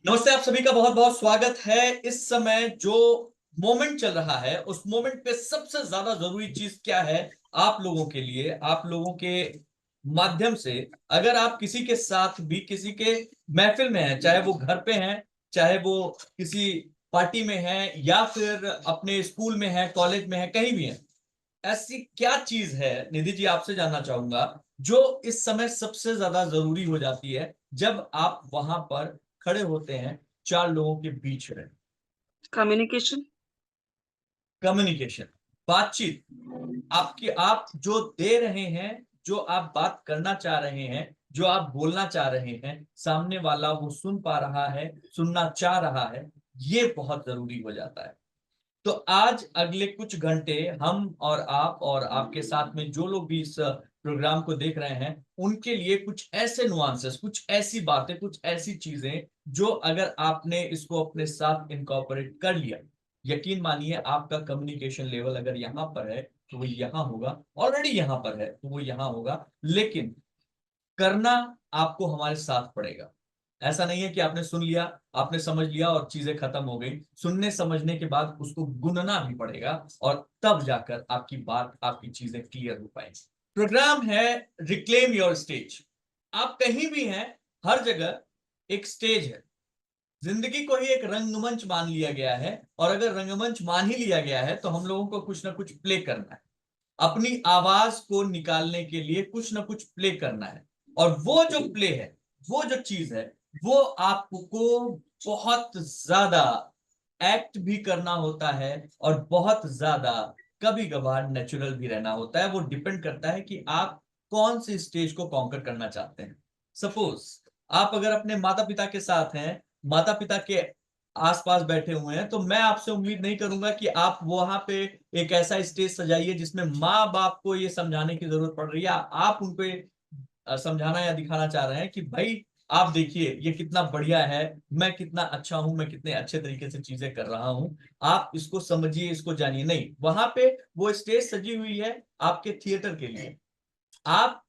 नमस्ते, आप सभी का बहुत बहुत स्वागत है। इस समय जो मोमेंट चल रहा है उस मोमेंट पे सबसे ज्यादा जरूरी चीज क्या है आप लोगों के लिए, आप लोगों के माध्यम से। अगर आप किसी के साथ भी किसी के महफिल में हैं, चाहे वो घर पे हैं, चाहे वो किसी पार्टी में है, या फिर अपने स्कूल में है, कॉलेज में है, कहीं भी है, ऐसी क्या चीज है निधि जी, आपसे जानना चाहूंगा, जो इस समय सबसे ज्यादा जरूरी हो जाती है जब आप वहां पर खड़े होते हैं चार लोगों के बीच में? कम्युनिकेशन। कम्युनिकेशन, बातचीत। आपकी आप जो दे रहे हैं, जो आप बात करना चाह रहे हैं, जो आप बोलना चाह रहे हैं, सामने वाला वो सुन पा रहा है, सुनना चाह रहा है, ये बहुत जरूरी हो जाता है। तो आज अगले कुछ घंटे हम और आप और आपके साथ में जो लोग भी इस प्रोग्राम को देख रहे हैं, उनके लिए कुछ ऐसे नुआंसेस, कुछ ऐसी बातें, कुछ ऐसी चीजें जो अगर आपने इसको अपने साथ इनकॉर्पोरेट कर लिया, यकीन मानिए आपका कम्युनिकेशन लेवल अगर यहाँ पर है तो वो यहाँ होगा, ऑलरेडी यहाँ पर है तो वो यहाँ होगा, लेकिन करना आपको हमारे साथ पड़ेगा। ऐसा नहीं है कि आपने सुन लिया, आपने समझ लिया और चीजें खत्म हो गई। सुनने समझने के बाद उसको गुनना भी पड़ेगा, और तब जाकर आपकी बात, आपकी चीजें क्लियर हो पाएंगी। प्रोग्राम है रिक्लेम योर स्टेज। आप कहीं भी हैं, हर जगह एक स्टेज है। जिंदगी को ही एक रंगमंच मान लिया गया है, और अगर रंगमंच मान ही लिया गया है तो हम लोगों को कुछ ना कुछ प्ले करना है। अपनी आवाज को निकालने के लिए कुछ ना कुछ प्ले करना है। और वो जो प्ले है, वो जो चीज है, वो आपको बहुत ज्यादा एक्ट भी करना होता है, और बहुत ज्यादा कभी कभार नेचुरल भी रहना होता है। वो डिपेंड करता है कि आप कौन सी स्टेज को कॉन्कर करना चाहते हैं। सपोज आप अगर अपने माता पिता के साथ हैं, माता पिता के आसपास बैठे हुए हैं, तो मैं आपसे उम्मीद नहीं करूंगा कि आप वहां पे एक ऐसा स्टेज सजाइए जिसमें माँ बाप को ये समझाने की जरूरत पड़ रही है, आप उनको समझाना या दिखाना चाह रहे हैं कि भाई आप देखिए ये कितना बढ़िया है, मैं कितना अच्छा हूं, मैं कितने अच्छे तरीके से चीजें कर रहा हूं, आप इसको समझिए, इसको जानिए। नहीं, वहां पे वो स्टेज सजी हुई है आपके थिएटर के लिए। आप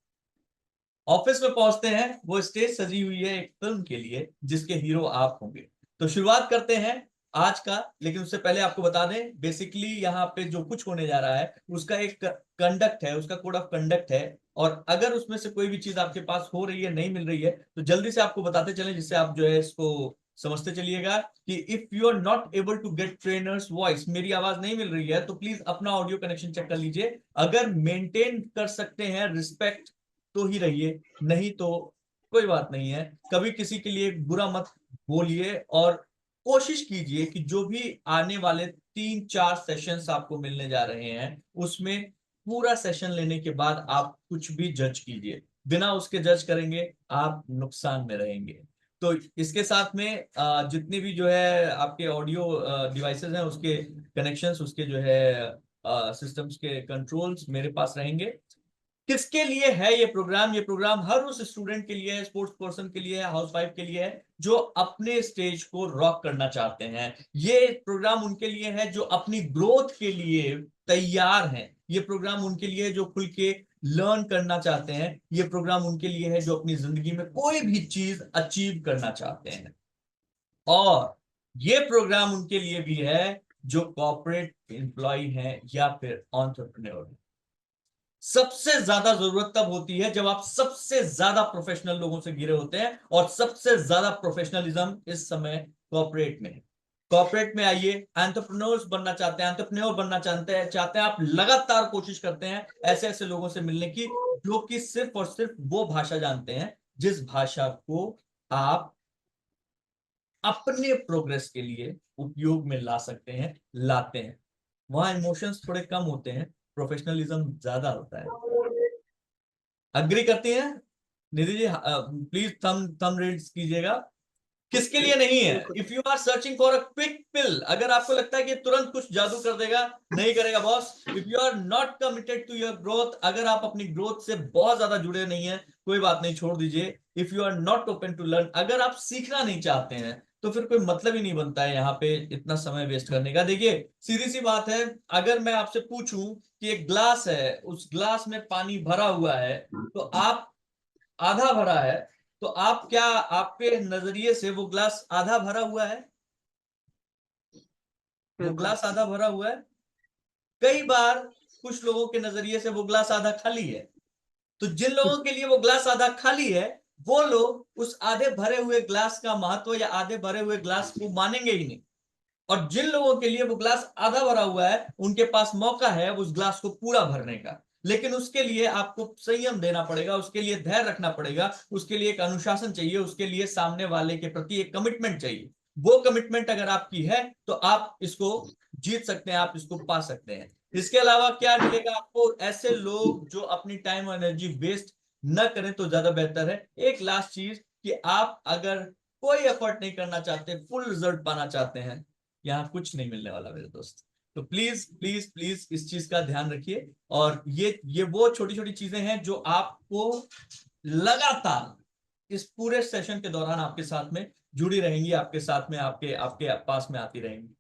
ऑफिस में पहुंचते हैं, वो स्टेज सजी हुई है एक फिल्म के लिए जिसके हीरो आप होंगे। तो शुरुआत करते हैं आज का, लेकिन उससे पहले आपको बता दें बेसिकली यहाँ पे जो कुछ होने जा रहा है उसका एक कंडक्ट है, उसका कोड ऑफ कंडक्ट है। और अगर उसमें से कोई भी चीज आपके पास हो रही है, नहीं मिल रही है, तो जल्दी से आपको बताते चलें, जिससे आप जो है इसको समझते चलिएगा कि if you are not able to get trainer's voice, मेरी आवाज नहीं मिल रही है, तो प्लीज अपना ऑडियो कनेक्शन चेक कर लीजिए। अगर मेंटेन कर सकते हैं रिस्पेक्ट तो ही रहिए, नहीं तो कोई बात नहीं है। कभी किसी के लिए बुरा मत बोलिए, और कोशिश कीजिए कि जो भी आने वाले 3-4 सेशंस आपको मिलने जा रहे हैं उसमें पूरा सेशन लेने के बाद आप कुछ भी जज कीजिए। बिना उसके जज करेंगे आप नुकसान में रहेंगे। तो इसके साथ में जितनी भी जो है आपके ऑडियो डिवाइसेस हैं, उसके कनेक्शंस, उसके जो है सिस्टम्स के कंट्रोल्स मेरे पास रहेंगे। किसके लिए है ये प्रोग्राम? ये प्रोग्राम हर उस स्टूडेंट के लिए है, स्पोर्ट्स पर्सन के लिए है, हाउस वाइफ के लिए है, जो अपने स्टेज को रॉक करना चाहते हैं। ये प्रोग्राम उनके लिए है जो अपनी ग्रोथ के लिए तैयार हैं। ये प्रोग्राम उनके लिए जो खुल के लर्न करना चाहते हैं। ये प्रोग्राम उनके लिए है जो अपनी जिंदगी में कोई भी चीज अचीव करना चाहते हैं। और ये प्रोग्राम उनके लिए भी है जो कॉर्पोरेट एम्प्लॉय हैं या फिर एंटरप्रेन्योर। सबसे ज्यादा जरूरत तब होती है जब आप सबसे ज्यादा प्रोफेशनल लोगों से घिरे होते हैं, और सबसे ज्यादा प्रोफेशनलिज्म इस समय कॉर्पोरेट में है। कॉर्पोरेट में आइए, एंटरप्रेन्योर्स बनना चाहते हैं, एंटरप्रेन्योर बनना चाहते हैं आप, लगातार कोशिश करते हैं ऐसे ऐसे लोगों से मिलने की जो कि सिर्फ और सिर्फ वो भाषा जानते हैं जिस भाषा को आप अपने प्रोग्रेस के लिए उपयोग में ला सकते हैं, लाते हैं। वहां इमोशंस थोड़े कम होते हैं, प्रोफेशनलिज्म ज्यादा होता है। अग्री करती हैं निधि जी? प्लीज थम थम रेज कीजिएगा। किसके लिए नहीं है? बिल्कुल। If you are searching for a quick pill, अगर आपको लगता है कि तुरंत कुछ जादू कर देगा, नहीं करेगा boss. If you are not committed to your growth, अगर आप अपनी ग्रोथ से बहुत ज्यादा जुड़े नहीं है, कोई बात नहीं, छोड़ दीजिए। If you are not open to learn, अगर आप सीखना नहीं चाहते हैं, तो फिर कोई मतलब ही नहीं बनता है यहाँ पे इतना समय वेस्ट करने का। देखिए सीधी सी बात है, अगर मैं आपसे पूछूं कि एक ग्लास है, उस ग्लास में पानी भरा हुआ है, तो आप, आधा भरा है, तो आप क्या, आपके नजरिए से वो ग्लास आधा भरा हुआ है? वो बिल्कुल। ग्लास आधा भरा हुआ है। कई बार कुछ लोगों के नजरिए से वो ग्लास आधा खाली है। तो जिन लोगों के लिए वो ग्लास आधा खाली है, वो लोग उस आधे भरे हुए ग्लास का महत्व या आधे भरे हुए ग्लास को मानेंगे ही नहीं। और जिन लोगों के लिए वो ग्लास आधा भरा हुआ है, उनके पास मौका है उस ग्लास को पूरा भरने का। लेकिन उसके लिए आपको संयम देना पड़ेगा, उसके लिए धैर्य रखना पड़ेगा, उसके लिए एक अनुशासन चाहिए, उसके लिए सामने वाले के प्रति एक कमिटमेंट चाहिए। वो कमिटमेंट अगर आपकी है तो आप इसको जीत सकते हैं, आप इसको पा सकते हैं। इसके अलावा क्या मिलेगा आपको? ऐसे लोग जो अपनी टाइम और एनर्जी वेस्ट न करें तो ज्यादा बेहतर है। एक लास्ट चीज कि आप अगर कोई एफर्ट नहीं करना चाहते, फुल रिजल्ट पाना चाहते हैं, यहाँ कुछ नहीं मिलने वाला मेरे दोस्त। तो प्लीज प्लीज प्लीज इस चीज का ध्यान रखिए। और ये वो छोटी छोटी चीजें हैं जो आपको लगातार इस पूरे सेशन के दौरान आपके साथ में जुड़ी रहेंगी, आपके साथ में, आपके आपके पास में आती रहेंगी।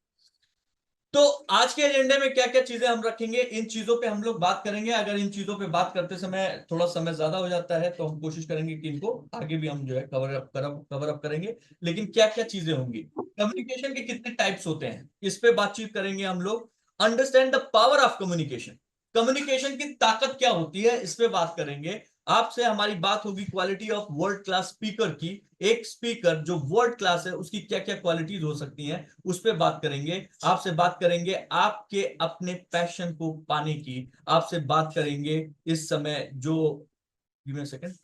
तो आज के एजेंडे में क्या क्या चीजें हम रखेंगे, इन चीजों पे हम लोग बात करेंगे। अगर इन चीजों पे बात करते समय थोड़ा समय ज्यादा हो जाता है तो हम कोशिश करेंगे कि इनको आगे भी हम जो है कवर अप करेंगे। लेकिन क्या क्या चीजें होंगी, कम्युनिकेशन के कितने टाइप्स होते हैं, इस पे बातचीत करेंगे हम लोग। Understand the power of communication, communication की ताकत क्या होती है, इस पे बात करेंगे। आपसे हमारी बात होगी quality of world class speaker की। एक स्पीकर जो वर्ल्ड क्लास है उसकी क्या क्या क्वालिटीज हो सकती हैं, उस पर बात करेंगे। आपसे बात करेंगे आपके अपने पैशन को पाने की। आपसे बात करेंगे इस समय जो, गिव मी अ सेकंड,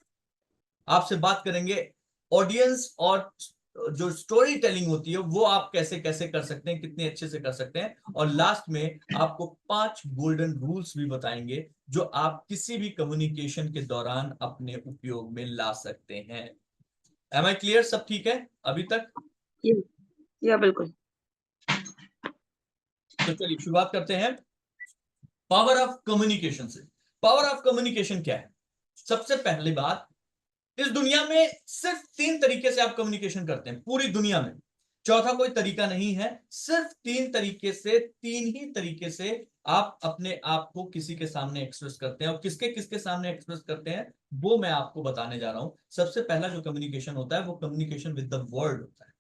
आपसे बात करेंगे ऑडियंस और जो स्टोरी टेलिंग होती है वो आप कैसे कैसे कर सकते हैं, कितने अच्छे से कर सकते हैं। और लास्ट में आपको 5 गोल्डन रूल्स भी बताएंगे जो आप किसी भी कम्युनिकेशन के दौरान अपने उपयोग में ला सकते हैं। Am I clear? सब ठीक है अभी तक? या बिल्कुल। तो चलिए शुरुआत करते हैं पावर ऑफ कम्युनिकेशन से। पावर ऑफ कम्युनिकेशन क्या है? सबसे पहली बात, इस दुनिया में सिर्फ 3 तरीके से आप कम्युनिकेशन करते हैं, पूरी दुनिया में। चौथा कोई तरीका नहीं है, सिर्फ 3 तरीके से, 3 ही तरीके से आप अपने आप को किसी के सामने एक्सप्रेस करते हैं। और किसके किसके सामने एक्सप्रेस करते हैं वो मैं आपको बताने जा रहा हूं। सबसे पहला जो कम्युनिकेशन होता है वो कम्युनिकेशन विद द वर्ल्ड होता है,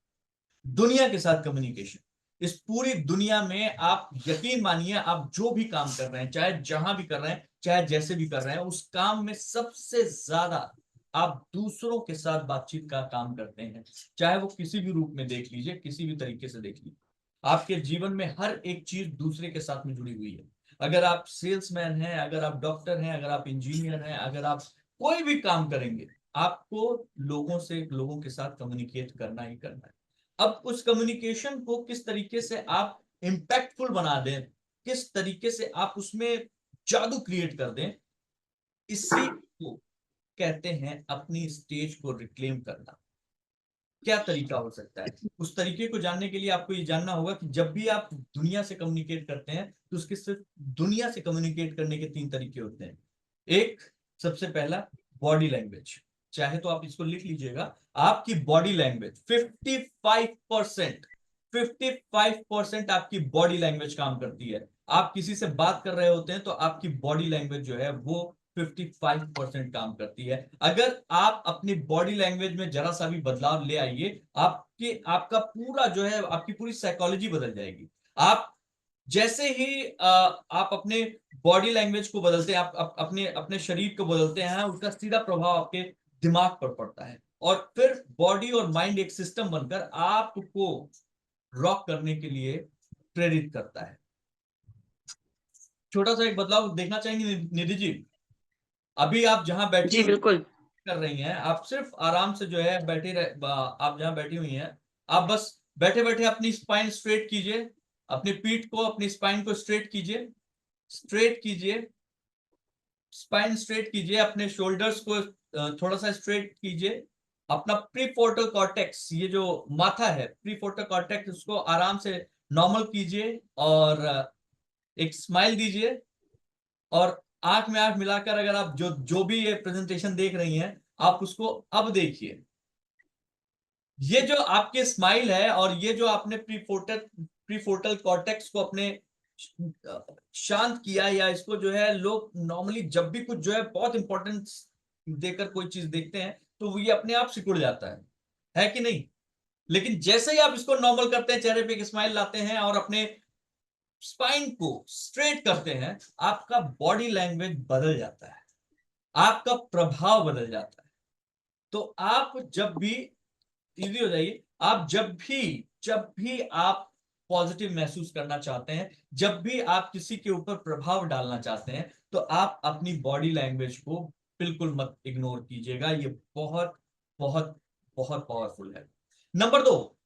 दुनिया के साथ कम्युनिकेशन। इस पूरी दुनिया में आप यकीन मानिए, आप जो भी काम कर रहे हैं, चाहे जहां भी कर रहे हैं, चाहे जैसे भी कर रहे हैं, उस काम में सबसे ज्यादा आप दूसरों के साथ बातचीत का काम करते हैं। चाहे वो किसी भी रूप में देख लीजिए, किसी भी तरीके से देख लीजिए, आपके जीवन में हर एक चीज दूसरे के साथ में जुड़ी हुई है। अगर आप सेल्समैन हैं, अगर आप डॉक्टर हैं, अगर आप इंजीनियर हैं, अगर आप कोई भी काम करेंगे, आपको लोगों से, लोगों के साथ कम्युनिकेट करना ही करना है। अब उस कम्युनिकेशन को किस तरीके से आप इंपैक्टफुल बना दें, किस तरीके से आप उसमें जादू क्रिएट कर दें, इसी को कहते हैं अपनी स्टेज को रिक्लेम करना। क्या तरीका हो सकता है? उस तरीके को जानने के लिए आपको ये जानना होगा कि जब भी आप दुनिया से कम्युनिकेट करते हैं तो उसके सिर्फ दुनिया से कम्युनिकेट करने के 3 तरीके होते हैं। एक, सबसे पहला, बॉडी लैंग्वेज। चाहे तो आप इसको लिख लीजिएगा, आपकी बॉडी लैंग्वेज 55%, 55% आपकी बॉडी लैंग्वेज काम करती है। आप किसी से बात कर रहे होते हैं तो आपकी बॉडी लैंग्वेज जो है वो 55% काम करती है। अगर आप अपनी बॉडी लैंग्वेज में जरा सा भी बदलाव ले आइए, आपके आपका पूरा जो है, आपकी पूरी साइकोलॉजी बदल जाएगी। आप जैसे ही आप अपने बॉडी लैंग्वेज को बदलते हैं, आप अपने अपने शरीर को बदलते हैं, उसका सीधा प्रभाव आपके दिमाग पर पड़ता है। और फिर बॉडी और माइंड एक सिस्टम बनकर आपको रॉक करने के लिए प्रेरित करता है। छोटा सा एक बदलाव देखना चाहेंगे निधि जी? अभी आप जहां बैठी जी, हुई बिल्कुल। कर रही हैं, आप सिर्फ आराम से जो है बैठे रह, आप जहां बैठी हुई हैं, आप बस बैठे बैठे अपनी स्पाइन स्ट्रेट कीजिए, अपनी पीठ को, अपनी स्पाइन को स्ट्रेट कीजिए, स्ट्रेट कीजिए, स्पाइन स्ट्रेट कीजिए, अपने शोल्डर्स को थोड़ा सा स्ट्रेट कीजिए। अपना प्रीफ्रंटल कॉर्टेक्स, ये जो माथा है, प्रीफ्रंटल कॉर्टेक्स, उसको आराम से नॉर्मल कीजिए और एक स्माइल दीजिए। और आंख में आंख मिलाकर अगर आप जो जो भी ये प्रेजेंटेशन देख रही हैं, आप उसको अब देखिए। ये जो आपके स्माइल है और ये जो आपने प्रीफ्रंटल कॉर्टेक्स को अपने शांत किया, या इसको जो है लोग नॉर्मली जब भी कुछ जो है बहुत इंपॉर्टेंस देकर कोई चीज देखते हैं तो ये अपने आप सिकुड़ जाता है कि नहीं। लेकिन जैसे ही आप इसको नॉर्मल करते हैं, चेहरे पे एक स्माइल लाते हैं और अपने स्पाइन को स्ट्रेट करते हैं, आपका बॉडी लैंग्वेज बदल जाता है, आपका प्रभाव बदल जाता है। तो आप जब भी, इजी हो जाइए, आप जब भी आप पॉजिटिव महसूस करना चाहते हैं, जब भी आप किसी के ऊपर प्रभाव डालना चाहते हैं, तो आप अपनी बॉडी लैंग्वेज को बिल्कुल मत इग्नोर कीजिएगा। ये बहुत बहुत बहुत पावरफुल है। नंबर 2,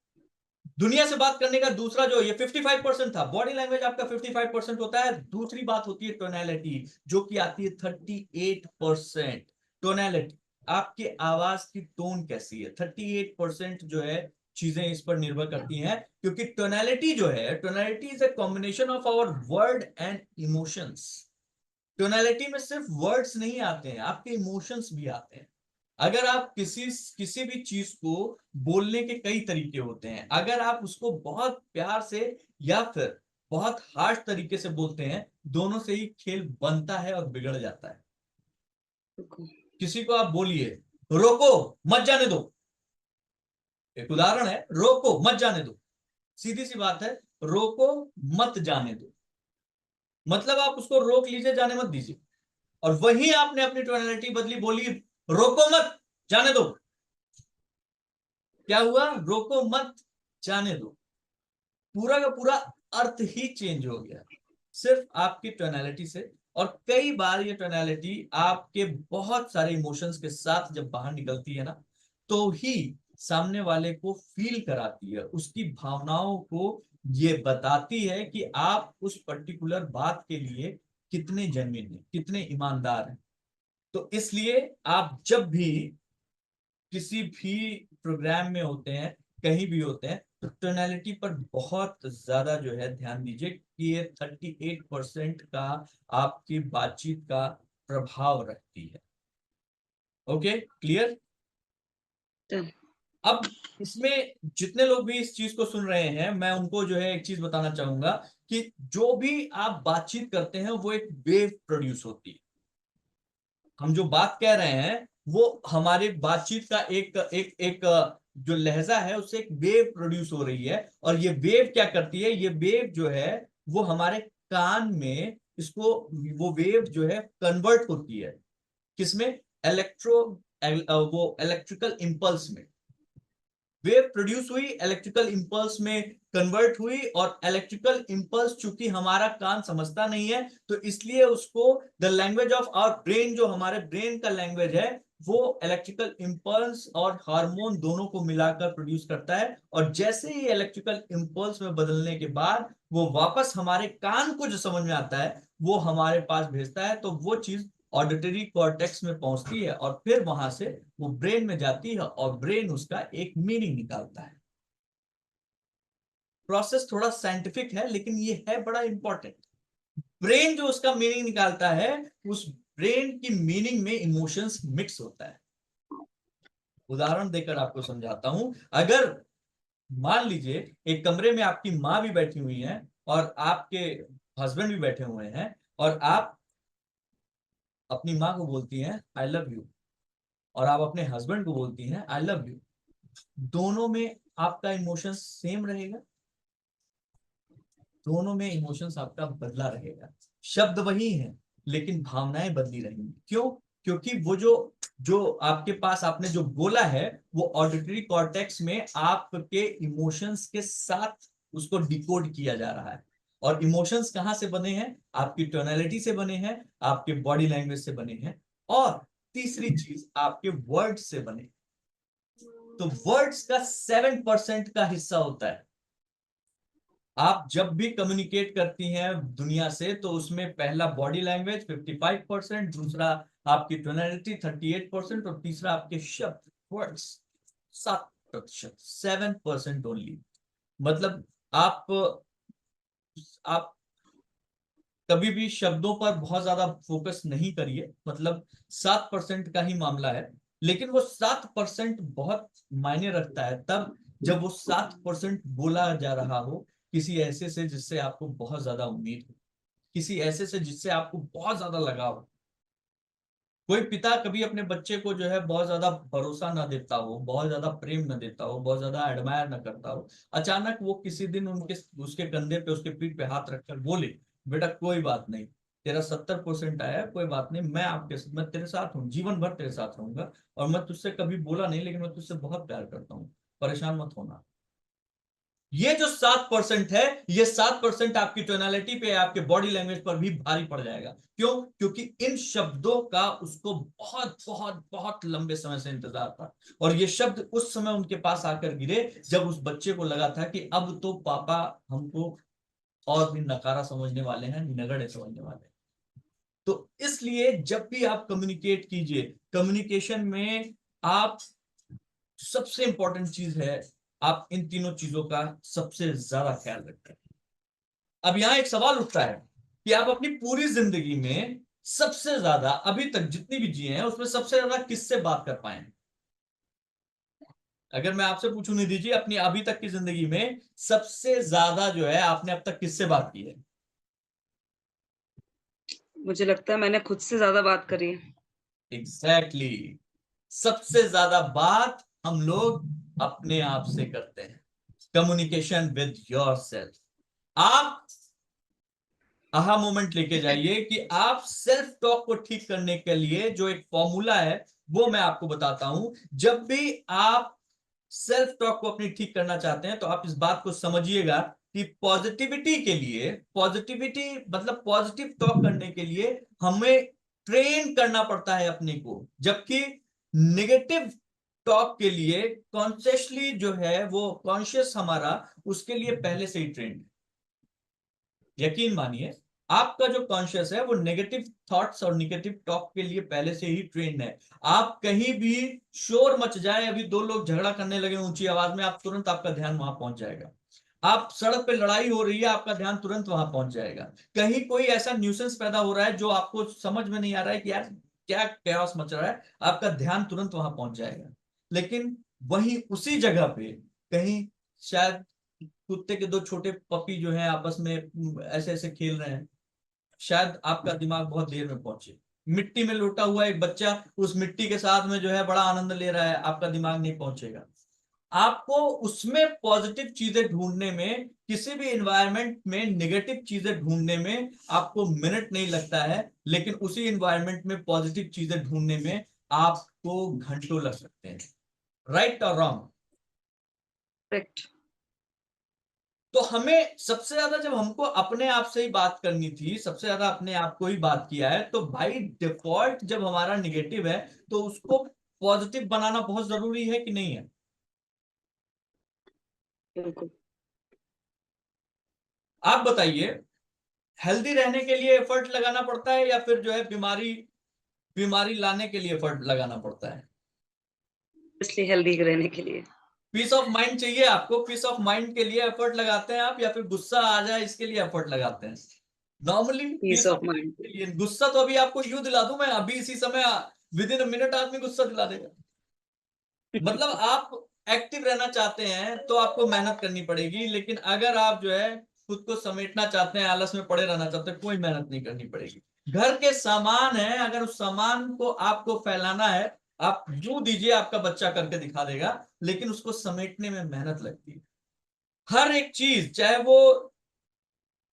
दुनिया से बात करने का दूसरा, जो ये 55% था, बॉडी लैंग्वेज आपका 55% होता है। दूसरी बात होती है टोनैलिटी, जो कि आती है 38%। टोनैलिटी, आपके आवाज की टोन कैसी है, 38% जो है चीजें इस पर निर्भर करती हैं। क्योंकि टोनैलिटी जो है, tonality is a combination of our word and emotions. Tonality में सिर्फ वर्ड्स नहीं आते हैं, आपके इमोशंस भी आते हैं। अगर आप किसी भी चीज को बोलने के कई तरीके होते हैं, अगर आप उसको बहुत प्यार से या फिर बहुत हार्श तरीके से बोलते हैं, दोनों से ही खेल बनता है और बिगड़ जाता है। बिल्कुल। किसी को आप बोलिए रोको, मत जाने दो, एक उदाहरण है, रोको मत जाने दो, सीधी सी बात है, रोको मत जाने दो, मतलब आप उसको रोक लीजिए, जाने मत दीजिए। और वही आपने अपनी टोनैलिटी बदली, बोली रोको मत जाने दो, क्या हुआ, रोको मत जाने दो, पूरा का पूरा अर्थ ही चेंज हो गया, सिर्फ आपकी टोनैलिटी से। और कई बार ये टोनैलिटी आपके बहुत सारे इमोशंस के साथ जब बाहर निकलती है ना, तो ही सामने वाले को फील कराती है, उसकी भावनाओं को ये बताती है कि आप उस पर्टिकुलर बात के लिए कितने जेन्युइन हैं, कितने ईमानदार हैं। तो इसलिए आप जब भी किसी भी प्रोग्राम में होते हैं, कहीं भी होते हैं, तो टोनैलिटी पर बहुत ज्यादा जो है ध्यान दीजिए कि ये 38% का आपकी बातचीत का प्रभाव रखती है। Okay, clear. चल। अब इसमें जितने लोग भी इस चीज को सुन रहे हैं, मैं उनको जो है एक चीज बताना चाहूंगा कि जो भी आप बातचीत करते हैं वो एक वेव प्रोड्यूस होती है। हम जो बात कह रहे हैं वो हमारी बातचीत का एक एक एक जो लहजा है, उससे एक वेव प्रोड्यूस हो रही है। और ये वेव क्या करती है, ये वेव जो है वो हमारे कान में, इसको, वो वेव जो है कन्वर्ट होती है किसमें, इलेक्ट्रो वो इलेक्ट्रिकल इंपल्स में। वेव प्रोड्यूस हुई, इलेक्ट्रिकल इंपल्स में कन्वर्ट हुई, और इलेक्ट्रिकल इंपल्स चूंकि हमारा कान समझता नहीं है, तो इसलिए उसको the language of our brain, जो हमारे ब्रेन का लैंग्वेज है, वो इलेक्ट्रिकल इंपल्स और हार्मोन दोनों को मिलाकर प्रोड्यूस करता है। और जैसे ही इलेक्ट्रिकल इंपल्स में बदलने के बाद वो वापस हमारे कान को जो समझ में आता है, वो हमारे पास भेजता है, तो वो चीज ऑडिटरी कॉर्टेक्स में पहुंचती है, और फिर वहां से वो ब्रेन में जाती है, और ब्रेन उसका एक मीनिंग निकालता है। प्रोसेस थोड़ा साइंटिफिक है, लेकिन ये है बड़ा इंपॉर्टेंट। ब्रेन जो उसका मीनिंग निकालता है, उस ब्रेन की मीनिंग में इमोशंस मिक्स होता है। उदाहरण देकर आपको समझाता हूं। अगर मान लीजिए एक कमरे में आपकी माँ भी बैठी हुई है और आपके हस्बैंड भी बैठे हुए हैं, और आप अपनी माँ को बोलती हैं आई लव यू, और आप अपने हस्बैंड को बोलती हैं आई लव यू, दोनों में आपका इमोशन सेम रहेगा, दोनों में इमोशंस आपका बदला रहेगा। शब्द वही है, लेकिन भावनाएं बदली रहेंगी। क्यों? क्योंकि वो जो जो आपके पास आपने जो बोला है, वो ऑडिटरी कॉर्टेक्स में आपके इमोशंस के साथ उसको डिकोड किया जा रहा है। और इमोशंस कहां से बने हैं, आपकी टोनैलिटी से बने हैं, आपके बॉडी लैंग्वेज से बने हैं, और तीसरी चीज आपके वर्ड से बने। तो वर्ड्स का 7% का हिस्सा होता है। आप जब भी कम्युनिकेट करती हैं दुनिया से, तो उसमें पहला बॉडी लैंग्वेज 55%, दूसरा आपकी टोनैलिटी 38%, और तीसरा आपके शब्द, वर्ड्स 7%, 7% ओनली। मतलब आप कभी भी शब्दों पर बहुत ज्यादा फोकस नहीं करिए, मतलब 7% का ही मामला है। लेकिन वो 7% बहुत मायने रखता है तब जब वो 7% बोला जा रहा हो किसी ऐसे से जिससे आपको बहुत ज्यादा उम्मीद हो, किसी ऐसे से जिससे आपको बहुत ज्यादा लगाव हो। कोई पिता कभी अपने बच्चे को जो है बहुत ज्यादा भरोसा ना देता हो, बहुत ज्यादा प्रेम ना देता हो, बहुत ज्यादा एडमायर ना करता हो, अचानक वो किसी दिन उनके उसके कंधे पे, उसके पीठ पे हाथ रखकर बोले, बेटा कोई बात नहीं, तेरा 70% आया है, कोई बात नहीं, मैं तेरे साथ हूँ, जीवन भर तेरे साथ रहूंगा, और मैं तुझसे कभी बोला नहीं, लेकिन मैं तुझसे बहुत प्यार करता हूँ, परेशान मत होना। ये जो 7% है, ये 7% आपकी टोनालिटी पे, आपके बॉडी लैंग्वेज पर भी भारी पड़ जाएगा। क्यों? क्योंकि इन शब्दों का उसको बहुत बहुत बहुत लंबे समय से इंतजार था, और ये शब्द उस समय उनके पास आकर गिरे जब उस बच्चे को लगा था कि अब तो पापा हमको और भी नकारा समझने वाले हैं, नगड़े समझने वाले हैं। तो इसलिए जब भी आप कम्युनिकेट कीजिए, कम्युनिकेशन में आप, सबसे इंपॉर्टेंट चीज है, आप इन तीनों चीजों का सबसे ज्यादा ख्याल रखें। अब यहां एक सवाल उठता है कि आप अपनी पूरी जिंदगी में सबसे ज्यादा, अभी तक जितनी भी जिए हैं उसमें सबसे ज्यादा किससे बात कर पाए हैं? अगर मैं आपसे पूछूं निधि जी, अपनी अभी तक की जिंदगी में सबसे ज्यादा जो है आपने अब तक किससे बात की है? मुझे लगता है मैंने खुद से ज्यादा बात करी है। Exactly exactly. सबसे ज्यादा बात हम लोग अपने आप से करते हैं। Communication with your self. आप आहा मोमेंट लेके जाइए कि आप सेल्फ टॉक को ठीक करने के लिए जो एक फॉर्मूला है वो मैं आपको बताता हूं। जब भी आप सेल्फ टॉक को अपनी ठीक करना चाहते हैं तो आप इस बात को समझिएगा कि पॉजिटिविटी के लिए, पॉजिटिविटी मतलब पॉजिटिव टॉक करने के लिए हमें ट्रेन करना पड़ता है अपने को, जबकि नेगेटिव टॉक के लिए कॉन्शियसली जो है वो कॉन्शियस हमारा उसके लिए पहले से ही ट्रेंड है। यकीन मानिए, आपका जो कॉन्शियस है वो नेगेटिव थॉट्स और नेगेटिव टॉक के लिए पहले से ही ट्रेंड है। आप कहीं भी शोर मच जाए, अभी दो लोग झगड़ा करने लगे ऊंची आवाज में, आप तुरंत, आपका ध्यान वहां पहुंच जाएगा। आप सड़क पे लड़ाई हो रही है, आपका ध्यान तुरंत वहां पहुंच जाएगा। कहीं कोई ऐसा न्यूसेंस पैदा हो रहा है जो आपको समझ में नहीं आ रहा है कि यार क्या कैओस मच रहा है, आपका ध्यान तुरंत वहां पहुंच जाएगा। लेकिन वहीं उसी जगह पे कहीं शायद कुत्ते के दो छोटे पपी जो हैं आपस में ऐसे ऐसे खेल रहे हैं, शायद आपका दिमाग बहुत देर में पहुंचे। मिट्टी में लोटा हुआ एक बच्चा उस मिट्टी के साथ में जो है बड़ा आनंद ले रहा है, आपका दिमाग नहीं पहुंचेगा। आपको उसमें पॉजिटिव चीजें ढूंढने में, किसी भी एनवायरनमेंट में नेगेटिव चीजें ढूंढने में आपको मिनट नहीं लगता है, लेकिन उसी एनवायरनमेंट में पॉजिटिव चीजें ढूंढने में आपको घंटों लग सकते हैं। राइट और रॉन्ग? करेक्ट। तो हमें सबसे ज्यादा, जब हमको अपने आप से ही बात करनी थी, सबसे ज्यादा अपने आप को ही बात किया है, तो भाई डिफॉल्ट जब हमारा निगेटिव है तो उसको पॉजिटिव बनाना बहुत जरूरी है कि नहीं है? बिल्कुल। आप बताइए, हेल्दी रहने के लिए एफर्ट लगाना पड़ता है या फिर जो है बीमारी बीमारी लाने के लिए एफर्ट लगाना पड़ता है? इसलिए हेल्दी रहने के लिए। पीस ऑफ माइंड चाहिए आपको, पीस ऑफ माइंड के लिए एफर्ट लगाते हैं आप, या फिर गुस्सा आ जाए इसके लिए एफर्ट लगाते हैं? Normally peace peace of of mind. Mind के लिए। गुस्सा तो अभी आपको यूं दिला दूं मैं, अभी इसी समय विद इन मिनट आदमी गुस्सा दिला देगा। मतलब आप एक्टिव रहना चाहते हैं तो आपको मेहनत करनी पड़ेगी, लेकिन अगर आप जो है खुद को समेटना चाहते हैं, आलस में पड़े रहना चाहते हैं, कोई मेहनत नहीं करनी पड़ेगी। घर के सामान है, अगर उस सामान को आपको फैलाना है, आप यूं दीजिए, आपका बच्चा करके दिखा देगा, लेकिन उसको समेटने में मेहनत लगती है। हर एक चीज, चाहे वो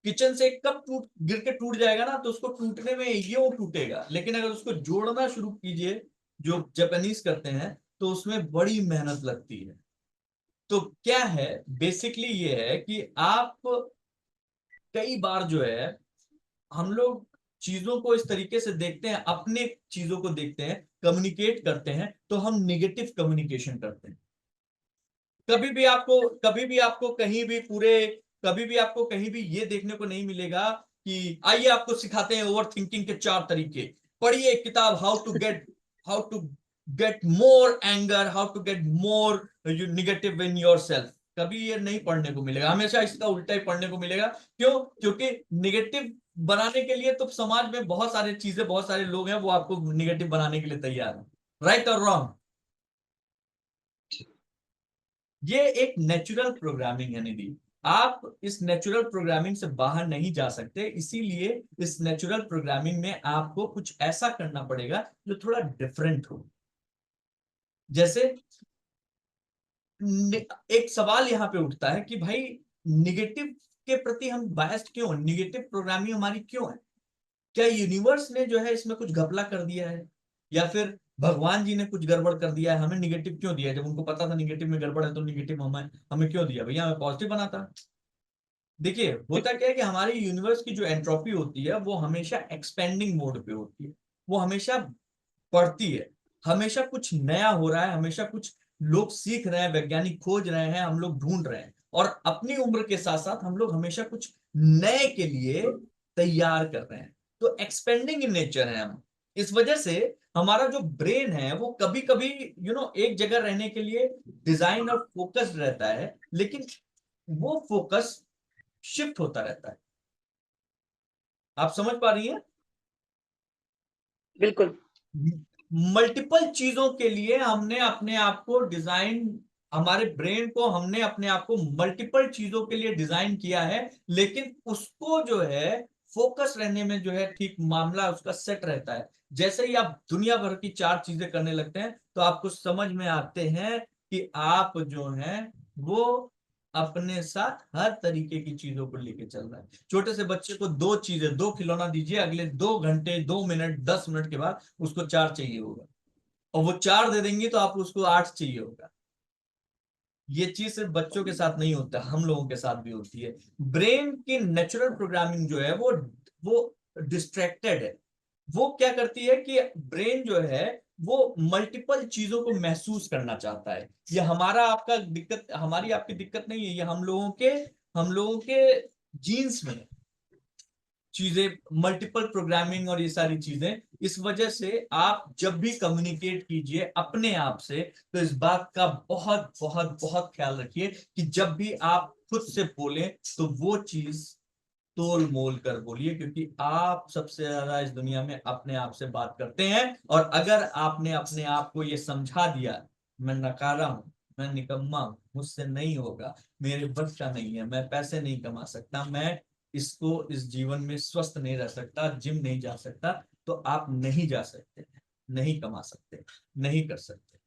किचन से एक कप टूट गिर के टूट जाएगा ना, तो उसको टूटने में यूं टूटेगा, लेकिन अगर उसको जोड़ना शुरू कीजिए, जो जापानीज करते हैं, तो उसमें बड़ी मेहनत लगती है। तो क्या है, बेसिकली ये है कि आप, कई बार जो है हम लोग चीजों को इस तरीके से देखते हैं, अपने चीजों को देखते हैं, कम्युनिकेट करते हैं तो हम निगेटिव कम्युनिकेशन करते हैं। कभी भी आपको कहीं भी पूरे, कभी भी आपको कहीं भी ये देखने को नहीं मिलेगा कि आइए आपको सिखाते हैं ओवर थिंकिंग के 4 तरीके। पढ़िए किताब, how to get more anger, how to get more negative in yourself. कभी ये नहीं पढ़ने को मिलेगा, हमेशा इसका उल्टा ही पढ़ने को मिलेगा। क्यों? क्योंकि निगेटिव बनाने के लिए तो समाज में बहुत सारी चीजें, बहुत सारे लोग हैं वो आपको निगेटिव बनाने के लिए तैयार है। राइट और रॉन्ग? ये एक नेचुरल प्रोग्रामिंग है निधि। आप इस नेचुरल प्रोग्रामिंग से बाहर नहीं जा सकते, इसीलिए इस नेचुरल प्रोग्रामिंग में आपको कुछ ऐसा करना पड़ेगा जो थोड़ा डिफरेंट हो। जैसे एक सवाल यहाँ पे उठता है कि भाई निगेटिव के प्रति हम बायस्ड क्यों, निगेटिव प्रोग्रामिंग हमारी क्यों है? क्या यूनिवर्स ने जो है इसमें कुछ घपला कर दिया है, या फिर भगवान जी ने कुछ गड़बड़ कर दिया है, हमें निगेटिव क्यों दिया है? जब उनको पता था निगेटिव में गड़बड़ है तो निगेटिव हमें हमें क्यों दिया? भैया हमें पॉजिटिव बनाता। देखिए होता क्या है कि हमारी यूनिवर्स की जो एंट्रोपी होती है वो हमेशा एक्सपेंडिंग मोड पे होती है, वो हमेशा बढ़ती है, हमेशा कुछ नया हो रहा है, हमेशा कुछ लोग सीख रहे हैं, वैज्ञानिक खोज रहे हैं, हम लोग ढूंढ रहे हैं, और अपनी उम्र के साथ साथ हम लोग हमेशा कुछ नए के लिए तैयार कर रहे हैं। तो एक्सपेंडिंग इन नेचर है हम। इस वजह से हमारा जो ब्रेन है वो कभी कभी एक जगह रहने के लिए डिजाइन और फोकस्ड रहता है, लेकिन वो फोकस शिफ्ट होता रहता है। आप समझ पा रही हैं? बिल्कुल। मल्टीपल चीजों के लिए हमने अपने आप को डिजाइन, हमारे ब्रेन को हमने अपने आप को मल्टीपल चीजों के लिए डिजाइन किया है, लेकिन उसको जो है फोकस रहने में जो है ठीक मामला उसका सेट रहता है। जैसे ही आप दुनिया भर की चार चीजें करने लगते हैं तो आपको समझ में आते हैं कि आप जो हैं वो अपने साथ हर तरीके की चीजों को लेके चल रहा है। छोटे से बच्चे को दो चीजें, दो खिलौना दीजिए, अगले 2 घंटे, 2 मिनट, 10 मिनट के बाद उसको चार चाहिए होगा, और वो चार दे देंगी तो आप उसको आठ चाहिए होगा। ये चीज सिर्फ बच्चों के साथ नहीं होता, हम लोगों के साथ भी होती है। ब्रेन की नेचुरल प्रोग्रामिंग जो है वो डिस्ट्रैक्टेड है। वो क्या करती है कि ब्रेन जो है वो मल्टीपल चीजों को महसूस करना चाहता है। ये हमारा आपका दिक्कत, हमारी आपकी दिक्कत नहीं है, ये हम लोगों के जीन्स में है। चीजें मल्टीपल प्रोग्रामिंग और ये सारी चीजें, इस वजह से आप जब भी कम्युनिकेट कीजिए अपने आप से तो इस बात का बहुत बहुत बहुत ख्याल रखिए कि जब भी आप खुद से बोलें तो वो चीज तोल मोल कर बोलिए, क्योंकि आप सबसे ज्यादा इस दुनिया में अपने आप से बात करते हैं। और अगर आपने अपने आप को ये समझा दिया मैं नकारा हूं, मैं निकम्मा हूं, मुझसे नहीं होगा, मेरे बस का नहीं है, मैं पैसे नहीं कमा सकता, मैं इस जीवन में स्वस्थ नहीं रह सकता, जिम नहीं जा सकता, तो आप नहीं जा सकते, नहीं कमा सकते, नहीं कर सकते।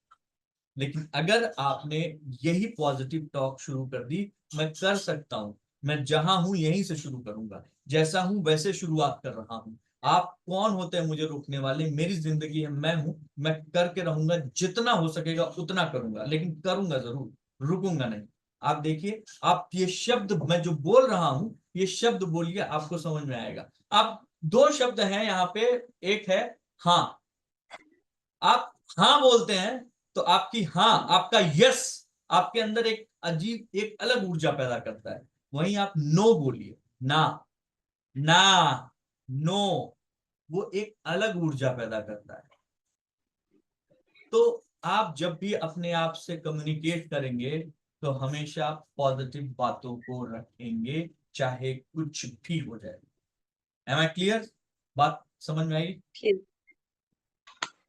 लेकिन अगर आपने यही पॉजिटिव टॉक शुरू कर दी, मैं कर सकता हूं, मैं जहां हूं यहीं से शुरू करूंगा, जैसा हूं वैसे शुरुआत कर रहा हूं, आप कौन होते हैं मुझे रोकने वाले, मेरी जिंदगी है, मैं हूं, मैं करके रहूंगा, जितना हो सकेगा उतना करूंगा, लेकिन करूंगा जरूर, रुकूंगा नहीं। आप देखिए, आप ये शब्द मैं जो बोल रहा हूं, ये शब्द बोलिए, आपको समझ में आएगा। आप दो शब्द हैं यहाँ पे, एक है हाँ। आप हाँ बोलते हैं तो आपकी हाँ, आपका यस आपके अंदर एक अजीब, एक अलग ऊर्जा पैदा करता है। वहीं आप नो बोलिए, ना, ना, नो, वो एक अलग ऊर्जा पैदा करता है। तो आप जब भी अपने आप से कम्युनिकेट करेंगे तो हमेशा पॉजिटिव बातों को रखेंगे, चाहे कुछ भी हो जाए। Am I clear? बात समझ में आई? ठीक।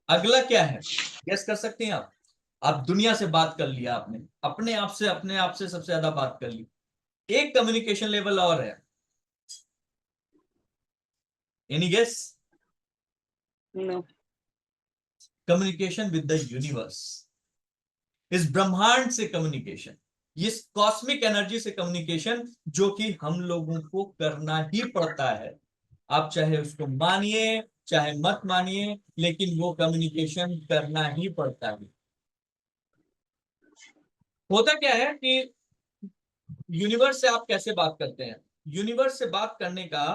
अगला क्या है, गेस कर सकते हैं आप दुनिया से बात कर लिया आपने, अपने आप से सबसे ज्यादा बात कर ली। एक कम्युनिकेशन लेवल और है, any guess? No. Communication with the universe, इस ब्रह्मांड से कम्युनिकेशन, इस कॉस्मिक एनर्जी से कम्युनिकेशन, जो कि हम लोगों को करना ही पड़ता है। आप चाहे उसको मानिए चाहे मत मानिए, लेकिन वो कम्युनिकेशन करना ही पड़ता है। होता क्या है कि यूनिवर्स से आप कैसे बात करते हैं, यूनिवर्स से बात करने का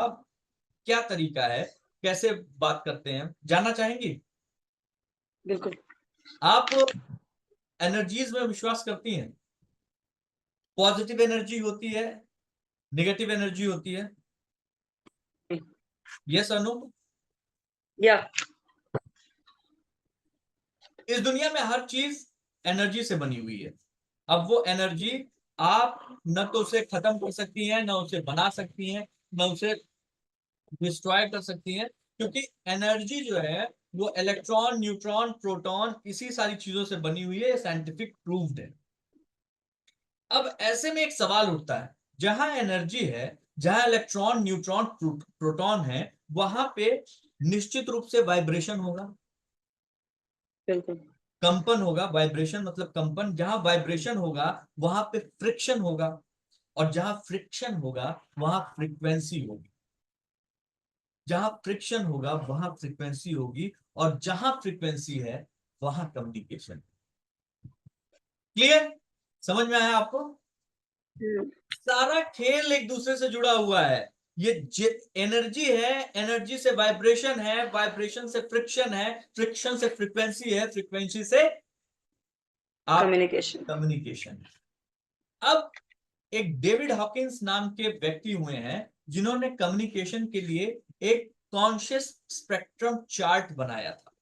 क्या तरीका है, कैसे बात करते हैं, जानना चाहेंगी? बिल्कुल। आप एनर्जीज में विश्वास करती हैं? पॉजिटिव एनर्जी होती है, नेगेटिव एनर्जी होती है, यस और नो? या। इस दुनिया में हर चीज एनर्जी से बनी हुई है। अब वो एनर्जी आप न तो उसे खत्म कर सकती हैं, न उसे बना सकती हैं, न उसे डिस्ट्रॉय कर सकती हैं, क्योंकि एनर्जी जो है वो इलेक्ट्रॉन, न्यूट्रॉन, प्रोटॉन, इसी सारी चीजों से बनी हुई है, साइंटिफिक प्रूव्ड है। अब ऐसे में एक सवाल उठता है जहां एनर्जी है, जहां इलेक्ट्रॉन, न्यूट्रॉन, प्रोटॉन है, वहां पे निश्चित रूप से वाइब्रेशन होगा, बिल्कुल। कंपन होगा। वाइब्रेशन मतलब कंपन। जहां वाइब्रेशन होगा वहां पे फ्रिक्शन होगा, और जहां फ्रिक्शन होगा वहां फ्रीक्वेंसी होगी। जहां फ्रिक्शन होगा वहां फ्रीक्वेंसी होगी, और जहां फ्रीक्वेंसी है वहां कम्युनिकेशन। क्लियर? समझ में आया आपको? हम्म, सारा खेल एक दूसरे से जुड़ा हुआ है। ये एनर्जी है, एनर्जी से वाइब्रेशन है, वाइब्रेशन से फ्रिक्शन है, फ्रिक्शन से फ्रीक्वेंसी है, फ्रीक्वेंसी से आप कम्युनिकेशन। कम्युनिकेशन। अब एक डेविड हॉकिंस नाम के व्यक्ति हुए हैं जिन्होंने कम्युनिकेशन के लिए एक कॉन्शियस स्पेक्ट्रम चार्ट बनाया था।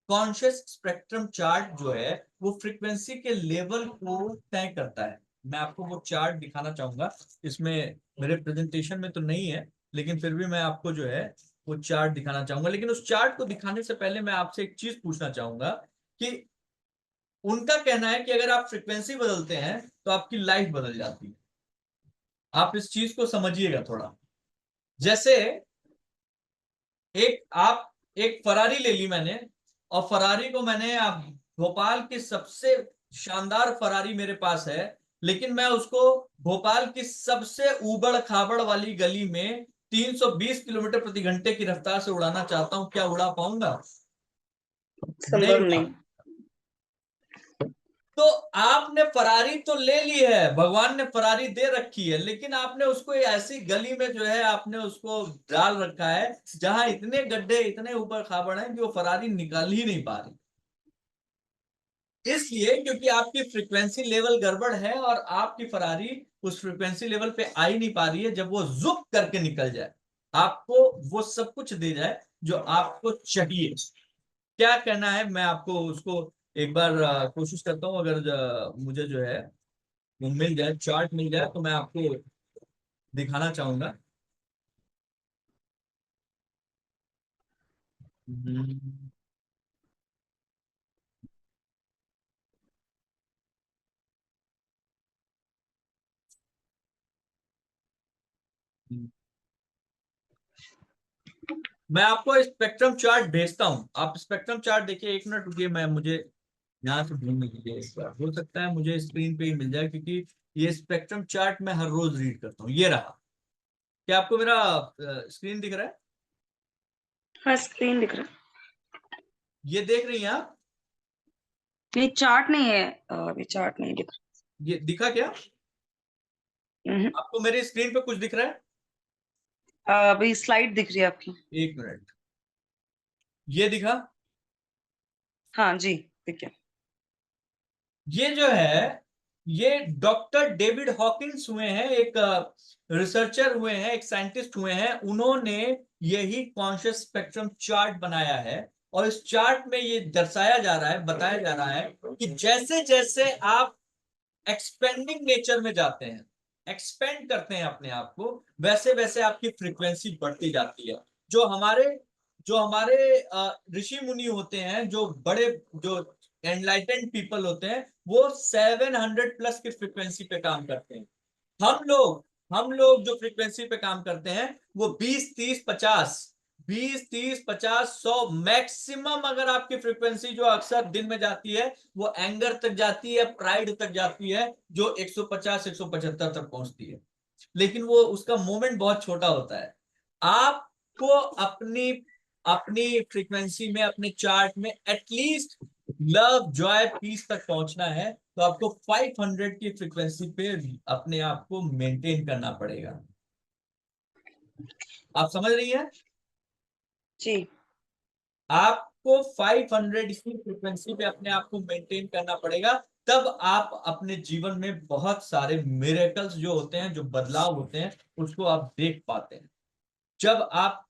कॉन्शियस स्पेक्ट्रम चार्ट जो है वो फ्रीक्वेंसी के लेवल को तय करता है। मैं आपको वो चार्ट दिखाना चाहूंगा। इसमें मेरे प्रेजेंटेशन में तो नहीं है, लेकिन फिर भी मैं आपको जो है वो चार्ट दिखाना चाहूंगा। लेकिन उस चार्ट को दिखाने से पहले मैं आपसे एक चीज पूछना चाहूंगा कि उनका कहना है कि अगर आप फ्रीक्वेंसी बदलते हैं तो आपकी लाइफ बदल जाती है। आप इस चीज को समझिएगा थोड़ा। जैसे आप एक फरारी ले ली मैंने, और फरारी को मैंने, आप भोपाल की सबसे शानदार फरारी मेरे पास है, लेकिन मैं उसको भोपाल की सबसे उबड़ खाबड़ वाली गली में 320 किलोमीटर प्रति घंटे की रफ्तार से उड़ाना चाहता हूं, क्या उड़ा पाऊंगा? नहीं संभव उड़ा। नहीं। तो आपने फरारी तो ले ली है, भगवान ने फरारी दे रखी है, लेकिन आपने उसको ऐसी गली में जो है आपने उसको डाल रखा है जहां इतने गड्ढे, इतने ऊपर खाबड़ हैं कि वो फरारी निकल ही नहीं पा रही। इसलिए क्योंकि आपकी फ्रीक्वेंसी लेवल गड़बड़ है, और आपकी फरारी उस फ्रीक्वेंसी लेवल पे आ ही नहीं पा रही है। जब वो जुक करके निकल जाए, आपको वो सब कुछ दे जाए जो आपको चाहिए, क्या करना है मैं आपको उसको एक बार कोशिश करता हूं। अगर मुझे जो है वो मिल जाए, चार्ट मिल जाए, तो मैं आपको दिखाना चाहूंगा। हम्म, मैं आपको स्पेक्ट्रम चार्ट भेजता हूं। आप स्पेक्ट्रम चार्ट देखिए, एक मिनट रुकिए, मैं मुझे यहाँ से ढूंढने के लिए, इस बार हो सकता है मुझे स्क्रीन पे ही मिल जाए, क्योंकि ये स्पेक्ट्रम चार्ट मैं हर रोज रीड करता हूँ। ये रहा। क्या आपको मेरा स्क्रीन दिख रहा है? हाँ, स्क्रीन दिख रहा ये देख रही हैं आप? है। ये चार्ट नहीं है, अभी चार्ट नहीं दिख ये दिखा क्या? रहा। आपको मेरी स्क्रीन पे कुछ दिख रहा है? अभी स्लाइड दिख रही है आपकी। एक मिनट, ये दिखा? हाँ जी, ठीक है। ये जो है, ये डॉक्टर डेविड हॉकिंस हुए हैं, एक रिसर्चर हुए हैं, एक साइंटिस्ट हुए हैं। उन्होंने यही कॉन्शियस स्पेक्ट्रम चार्ट बनाया है। और इस चार्ट में ये दर्शाया जा रहा है, बताया जा रहा है कि जैसे जैसे आप एक्सपेंडिंग नेचर में जाते हैं, एक्सपेंड करते हैं अपने आप को, वैसे वैसे आपकी फ्रीक्वेंसी बढ़ती जाती है। जो हमारे ऋषि मुनि होते हैं, जो बड़े, जो एनलाइटेंड पीपल होते हैं, वो 700 प्लस की फ्रीक्वेंसी पे काम करते हैं। हम लोग जो फ्रीक्वेंसी पे काम करते हैं वो 20, 30, 50, 100 मैक्सिमम। अगर आपकी फ्रीक्वेंसी जो अक्सर दिन में जाती है वो एंगर तक जाती है, प्राइड तक जाती है, जो 150, 175 तक पहुंचती है। लेकिन वो उसका मोमेंट बहुत छोटा होता है। आपको अपनी अपनी फ्रीक्वेंसी में, अपने चार्ट में एटलीस्ट लव, जॉय, पीस तक पहुंचना है, तो आपको 500 की फ्रीक्वेंसी पे अपने आप को मेंटेन करना पड़ेगा। आप समझ रही हैं? जी। आपको 500 की फ्रीक्वेंसी पे अपने आप को मेंटेन करना पड़ेगा। तब आप अपने जीवन में बहुत सारे मिरेकल्स जो होते हैं, जो बदलाव होते हैं, उसको आप देख पाते हैं। जब आप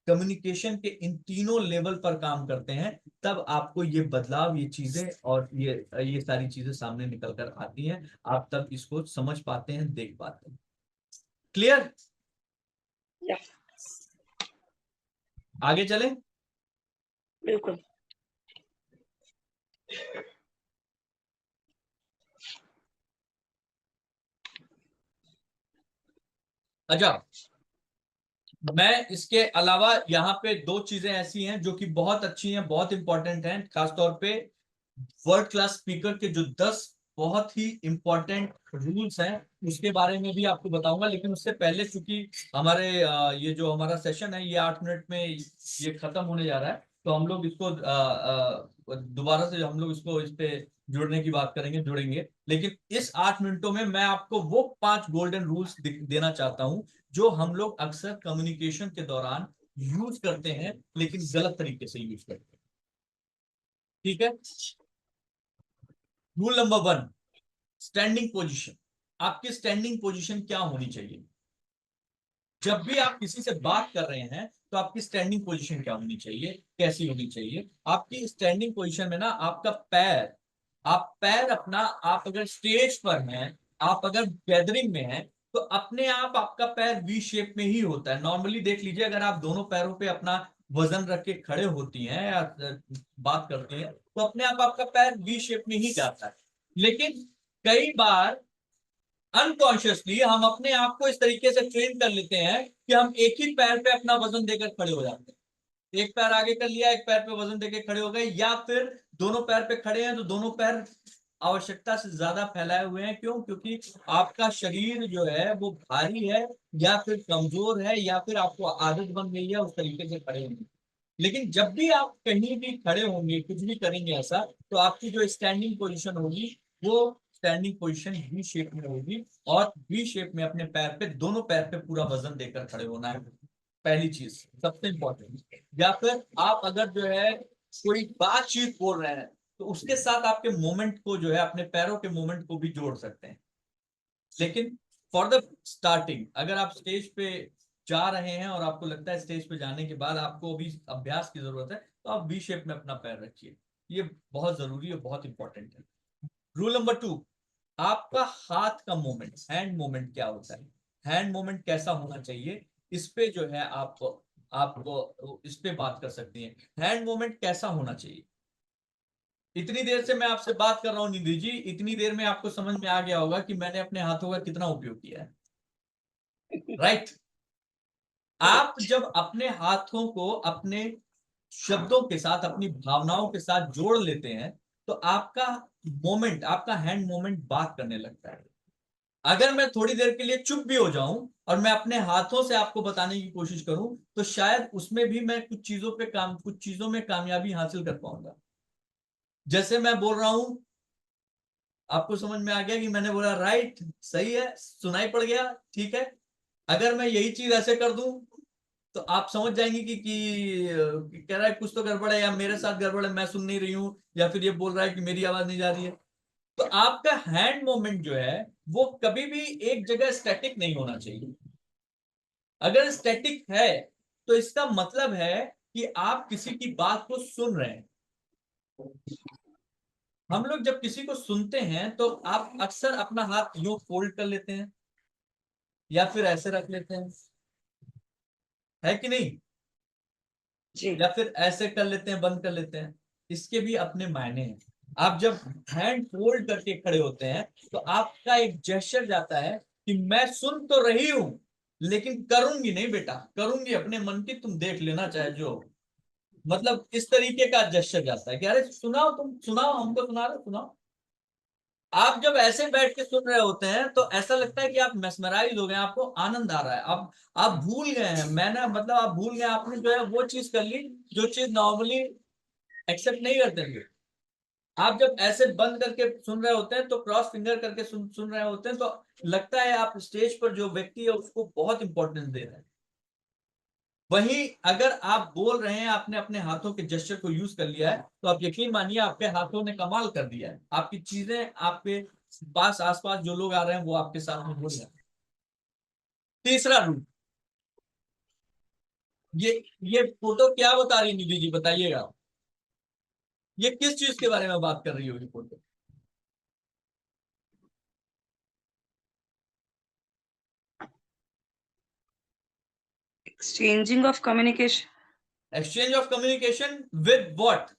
कम्युनिकेशन के इन तीनों लेवल पर काम करते हैं, तब आपको ये बदलाव, ये चीजें, और ये सारी चीजें सामने निकल कर आती हैं। आप तब इसको समझ पाते हैं, देख पाते हैं। क्लियर? या, आगे चलें। बिल्कुल। अच्छा, मैं इसके अलावा यहाँ पे दो चीजें ऐसी हैं जो कि बहुत अच्छी हैं, बहुत इंपॉर्टेंट हैं, खासतौर पे वर्ल्ड क्लास स्पीकर के जो 10 बहुत ही इंपॉर्टेंट रूल्स हैं उसके बारे में भी आपको बताऊंगा। लेकिन उससे पहले, चूंकि हमारे ये जो हमारा सेशन है ये 8 मिनट में ये खत्म होने जा रहा है, तो हम लोग इसको दोबारा से हम लोग इसको इस पे जुड़ने की बात करेंगे, जुड़ेंगे। लेकिन इस 8 मिनटों में मैं आपको वो 5 गोल्डन रूल्स देना चाहता हूं जो हम लोग अक्सर कम्युनिकेशन के दौरान यूज करते हैं, लेकिन गलत तरीके से यूज करते हैं। ठीक है। Rule number 1, standing position. आपकी स्टैंडिंग पोजीशन क्या होनी चाहिए? जब भी आप किसी से बात कर रहे हैं तो आपकी स्टैंडिंग पोजीशन क्या होनी चाहिए, कैसी होनी चाहिए? आपकी स्टैंडिंग पोजीशन में ना आपका पैर, आप पैर अपना, आप अगर स्टेज पर हैं, आप अगर गैदरिंग में हैं, तो अपने आप आपका पैर वी शेप में ही होता है। नॉर्मली देख लीजिए, अगर आप दोनों पैरों पे अपना वजन रख के खड़े होती हैं या बात करती हैं, तो अपने आप आपका पैर वी शेप में ही जाता है। लेकिन कई बार अनकॉन्शियसली हम अपने आप को इस तरीके से ट्रेन कर लेते हैं कि हम एक ही पैर पे अपना वजन देकर खड़े हो जाते हैं। एक पैर आगे कर लिया, एक पैर पे वजन देकर खड़े हो गए, या फिर दोनों पैर पे खड़े हैं तो दोनों पैर आवश्यकता से ज्यादा फैलाए हुए हैं। क्यों? क्योंकि आपका शरीर जो है वो भारी है, या फिर कमजोर है, या फिर आपको आदत बन गई है उस तरीके से खड़े होंगे। लेकिन जब भी आप कहीं भी खड़े होंगे, कुछ भी करेंगे ऐसा, तो आपकी जो स्टैंडिंग पोजीशन होगी वो स्टैंडिंग पोजीशन वी शेप में होगी। और वी शेप में अपने पैर पे, दोनों पैर पे पूरा वजन देकर खड़े होना है, पहली चीज सबसे इंपॉर्टेंट। या फिर आप अगर जो है कोई बातचीत बोल रहे हैं, तो उसके साथ आपके मोमेंट को जो है, अपने पैरों के मोमेंट को भी जोड़ सकते हैं। लेकिन फॉर द स्टार्टिंग, अगर आप स्टेज पे जा रहे हैं और आपको लगता है स्टेज पे जाने के बाद आपको अभी अभ्यास की जरूरत है, तो आप वी शेप में अपना पैर रखिए। ये बहुत जरूरी है, बहुत इंपॉर्टेंट है। रूल नंबर 2, आपका हाथ का मूवमेंट, हैंड मूवमेंट क्या होता है, हैंड मूवमेंट कैसा होना चाहिए, इस पे जो है आप इस पे बात कर सकती हैं। हैंड मूवमेंट कैसा होना चाहिए? इतनी देर से मैं आपसे बात कर रहा हूं निधि जी, इतनी देर में आपको समझ में आ गया होगा कि मैंने अपने हाथों का कितना उपयोग किया है, राइट? आप करेक्ट। जब अपने हाथों को अपने शब्दों के साथ, अपनी भावनाओं के साथ जोड़ लेते हैं, तो आपका मोमेंट, आपका हैंड मोमेंट बात करने लगता है। अगर मैं थोड़ी देर के लिए चुप भी हो जाऊं और मैं अपने हाथों से आपको बताने की कोशिश करूं, तो शायद उसमें भी मैं कुछ चीजों में कामयाबी हासिल कर पाऊंगा। जैसे मैं बोल रहा हूं, आपको समझ में आ गया कि मैंने बोला राइट, सही है, सुनाई पड़ गया, ठीक है। अगर मैं यही चीज ऐसे कर दूं, तो आप समझ जाएंगे कि कह रहा है कुछ तो गड़बड़ है, या मेरे साथ गड़बड़ है, मैं सुन नहीं रही हूं, या फिर ये बोल रहा है कि मेरी आवाज नहीं जा रही है। तो आपका हैंड मूवमेंट जो है वो कभी भी एक जगह स्टैटिक नहीं होना चाहिए। अगर स्टैटिक है तो इसका मतलब है कि आप किसी की बात को सुन रहे हैं। हम लोग जब किसी को सुनते हैं तो आप अक्सर अपना हाथ यूं फोल्ड कर लेते हैं, या फिर ऐसे रख लेते हैं, है कि नहीं? जी। या फिर ऐसे कर लेते हैं, बंद कर लेते हैं। इसके भी अपने मायने हैं। आप जब हैंड फोल्ड करके खड़े होते हैं, तो आपका एक जेस्चर जाता है कि मैं सुन तो रही हूं, लेकिन करूंगी नहीं बेटा, करूंगी अपने मन की, तुम देख लेना चाहे जो। मतलब इस तरीके का जेस्चर जाता है कि अरे सुनाओ, तुम सुनाओ, हमको सुना रहे हो, सुनाओ। आप जब ऐसे बैठ के सुन रहे होते हैं तो ऐसा लगता है कि आप मेस्मराइज हो गए, आपको आनंद आ रहा है, आप भूल गए हैं, मैंने मतलब आप भूल गए, आपने जो है वो चीज कर ली जो चीज नॉर्मली एक्सेप्ट नहीं करते थे। आप जब ऐसे बंद करके सुन रहे होते हैं, तो क्रॉस फिंगर करके सुन रहे होते हैं, तो लगता है आप स्टेज पर जो व्यक्ति है उसको बहुत इंपॉर्टेंस दे रहे हैं। वहीं अगर आप बोल रहे हैं, आपने अपने हाथों के जेस्चर को यूज कर लिया है, तो आप यकीन मानिए आपके हाथों ने कमाल कर दिया है। आपकी चीजें, आपके पास आसपास जो लोग आ रहे हैं वो आपके साथ में बोल रहे हैं। तीसरा रूल, ये ये फोटो क्या बता रही है निधि जी, बताइएगा। ये किस चीज के बारे में बात कर रही होगी photo? Exchanging of communication. Exchange of communication with what?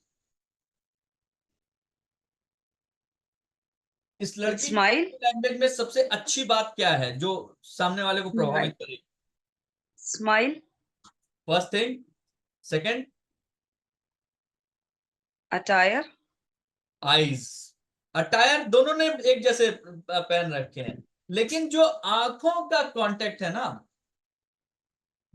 इस लड़की स्माइल, की लैंग्वेज में सबसे अच्छी बात क्या है जो सामने वाले को प्रभावित करे? Smile, first thing. Second, attire, eyes. Attire दोनों ने एक जैसे पहन रखे हैं, लेकिन जो आंखों का कांटेक्ट है ना,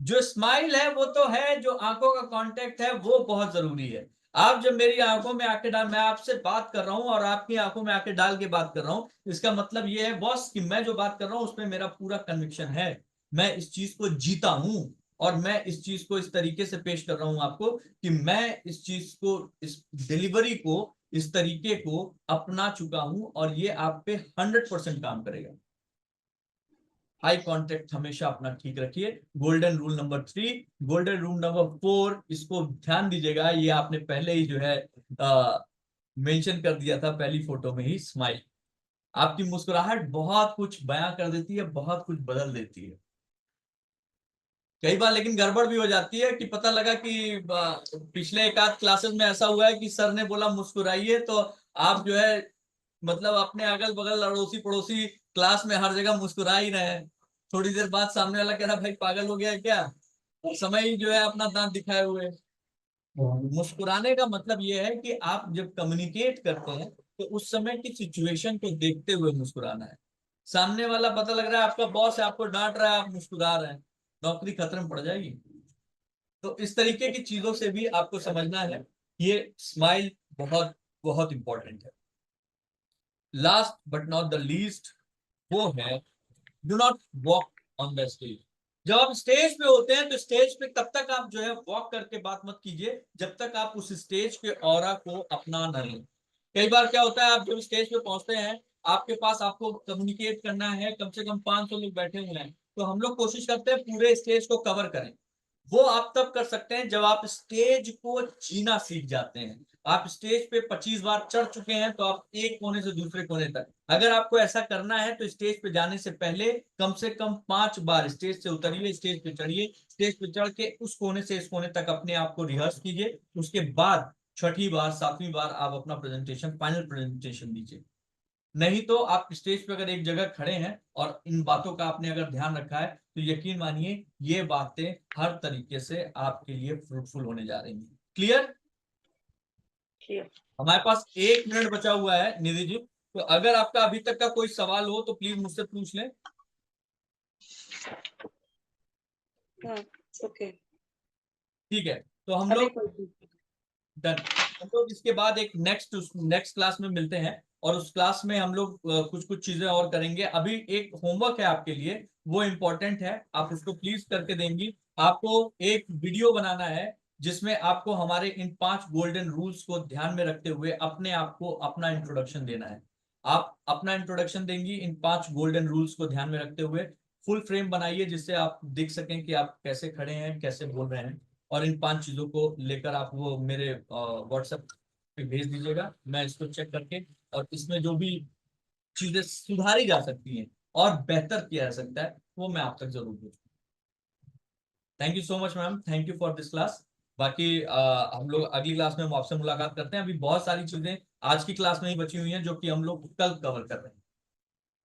जो स्माइल है वो तो है, जो आंखों का कांटेक्ट है वो बहुत जरूरी है। आप जब मेरी आंखों में आके डाल, मैं आपसे बात कर रहा हूं और आपकी आंखों में आके डाल के बात कर रहा हूं, इसका मतलब ये है बॉस कि मैं जो बात कर रहा हूं उसमें मेरा पूरा कन्विक्शन है, मैं इस चीज को जीता हूं, और मैं इस चीज को इस तरीके से पेश कर रहा हूं आपको कि मैं इस चीज को, इस डिलीवरी को, इस तरीके को अपना चुका हूं और ये आप पे 100% काम करेगा। हाई कांटेक्ट हमेशा अपना ठीक रखिए। Golden rule number 3। Golden rule number 4, इसको ध्यान दीजिएगा, ये आपने पहले ही जो है मेंशन कर दिया था पहली फोटो में ही, स्माइल। आपकी मुस्कुराहट बहुत कुछ बयां कर देती है, बहुत कुछ बदल देती है। कई बार लेकिन गड़बड़ भी हो जाती है कि पता लगा कि पिछले एक आध क्लासेस में ऐसा हुआ है कि सर ने बोला मुस्कुराइए, तो आप जो है मतलब अपने अगल बगल अड़ोसी पड़ोसी क्लास में हर जगह मुस्कुरा ही रहे हैं। थोड़ी देर बाद सामने वाला कह रहा भाई पागल हो गया है क्या, और समय ही जो है अपना दांत दिखाए हुए। मुस्कुराने का मतलब ये है कि आप जब कम्युनिकेट करते हैं तो उस समय की सिचुएशन को देखते हुए मुस्कुराना है। सामने वाला पता लग रहा है आपका बॉस है, आपको डांट रहा है, आप मुस्कुरा रहे हैं, नौकरी खतरे में पड़ जाएगी। तो इस तरीके की चीजों से भी आपको समझना है, ये स्माइल बहुत बहुत इंपॉर्टेंट है। Last but not the least, वो है do not walk on the stage. जब आप स्टेज पे होते हैं तो स्टेज पे तब तक आप जो है वॉक करके बात मत कीजिए जब तक आप उस स्टेज के ऑरा को अपना न लें। कई बार क्या होता है, आप जब स्टेज पे पहुंचते हैं, आपके पास आपको कम्युनिकेट करना है, कम से कम 500 लोग बैठे हुए हैं, तो हम लोग कोशिश करते हैं पूरे स्टेज को कवर करें। वो आप तब कर सकते हैं जब आप स्टेज को जीना सीख जाते हैं। आप स्टेज पे 25 बार चढ़ चुके हैं तो आप एक कोने से दूसरे कोने तक, अगर आपको ऐसा करना है तो स्टेज पे जाने से कम 5 बार स्टेज से उतरिए, स्टेज पे चढ़िए, स्टेज पे चढ़ के उस कोने से इस कोने तक अपने आप को रिहर्स कीजिए। उसके बाद छठी बार, 7वीं बार आप अपना प्रेजेंटेशन, फाइनल प्रेजेंटेशन दीजिए। नहीं तो आप स्टेज पे अगर एक जगह खड़े हैं और इन बातों का आपने अगर ध्यान रखा है तो यकीन मानिए ये बातें हर तरीके से आपके लिए फ्रूटफुल होने जा रही हैं। क्लियर? क्लियर। हमारे पास 1 मिनट बचा हुआ है निधि जी, तो अगर आपका अभी तक का कोई सवाल हो तो प्लीज मुझसे पूछ लें। ओके, ठीक है, तो हम अभी लोग कोई डन। हम लोग इसके बाद एक नेक्स्ट क्लास में मिलते हैं, और उस क्लास में हम लोग कुछ कुछ चीजें और करेंगे। अभी एक होमवर्क है आपके लिए, वो इम्पोर्टेंट है, आप उसको प्लीज करके देंगी। आपको एक वीडियो बनाना है जिसमें आपको हमारे इन 5 गोल्डन रूल्स को ध्यान में रखते हुए अपने आप को अपना इंट्रोडक्शन देना है। आप अपना इंट्रोडक्शन देंगी इन 5 गोल्डन रूल्स को ध्यान में रखते हुए। फुल फ्रेम बनाइए जिससे आप दिख सकें कि आप कैसे खड़े हैं, कैसे बोल रहे हैं, और इन 5 चीजों को लेकर आप वो मेरे व्हाट्सएप पे भेज दीजिएगा। मैं इसको चेक करके, और इसमें जो भी चीजें सुधारी जा सकती हैं और बेहतर किया जा सकता है वो मैं आप तक जरूर भेजूँ। Thank you so much ma'am, thank you for this class. बाकी हम लोग अगली क्लास में हम आपसे मुलाकात करते हैं। अभी बहुत सारी चीजें आज की क्लास में ही बची हुई हैं जो कि हम लोग कल कवर कर रहे हैं।